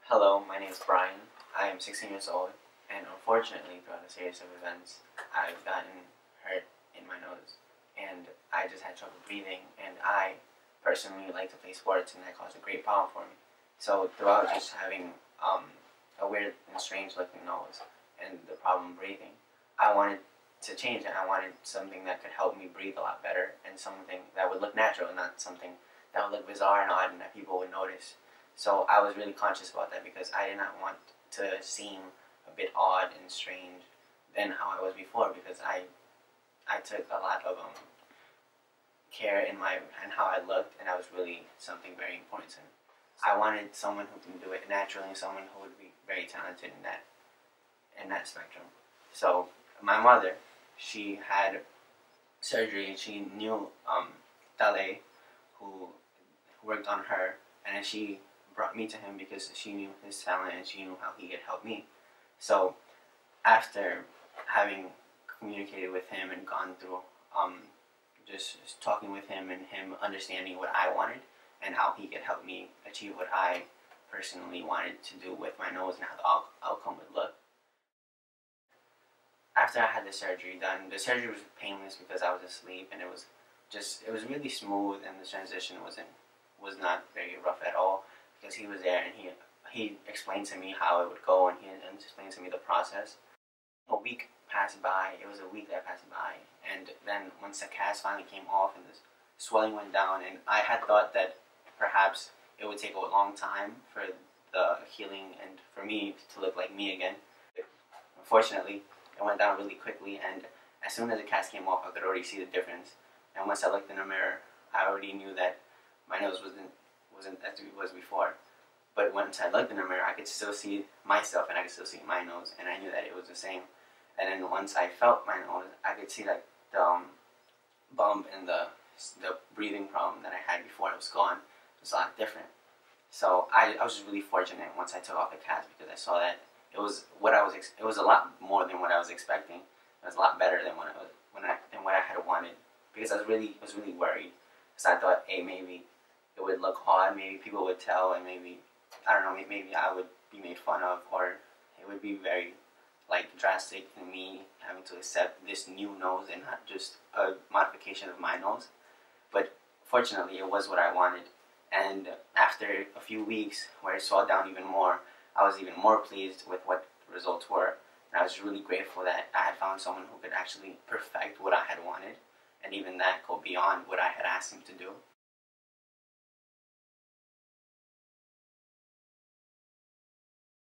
Hello, my name is Brian. I am 16 years old, and unfortunately, throughout a series of events, I've gotten hurt in my nose, and I just had trouble breathing, and I personally like to play sports, and that caused a great problem for me. So throughout just having a weird and strange looking nose and the problem breathing, I wanted to change it. I wanted something that could help me breathe a lot better, and something that would look natural, and not something that would look bizarre and odd and that people would notice. So I was really conscious about that because I did not want to seem a bit odd and strange than how I was before, because I took a lot of care in how I looked, and that was really something very important to me. I wanted someone who can do it naturally, and someone who would be very talented in that spectrum. So my mother, she had surgery, and she knew Talei, who worked on her, and then she brought me to him because she knew his talent and she knew how he could help me. So after having communicated with him and gone through just talking with him and him understanding what I wanted and how he could help me achieve what I personally wanted to do with my nose and how the outcome would look. After I had the surgery done, the surgery was painless because I was asleep, and it was really smooth, and the transition was not very rough at all, because he was there and he explained to me how it would go, and he explained to me the process. A week passed by. It was a week that passed by, and then once the cast finally came off and the swelling went down, and I had thought that perhaps it would take a long time for the healing and for me to look like me again. Unfortunately, it went down really quickly, and as soon as the cast came off, I could already see the difference. And once I looked in the mirror, I already knew that my nose wasn't as it was before. But once I looked in the mirror, I could still see myself, and I could still see my nose, and I knew that it was the same. And then once I felt my nose, I could see like the bump and the breathing problem that I had before it was gone. It was a lot different. So I was just really fortunate once I took off the cast, because I saw that it was it was a lot more than what I was expecting. It was a lot better than what I had wanted, because I was really worried, because I thought, hey, maybe it would look odd, maybe people would tell, and maybe, I don't know, maybe I would be made fun of, or it would be very like drastic in me having to accept this new nose and not just a modification of my nose. But fortunately, it was what I wanted. And after a few weeks where it saw down even more, I was even more pleased with what the results were. And I was really grateful that I had found someone who could actually perfect what I had wanted, and even that go beyond what I had asked him to do.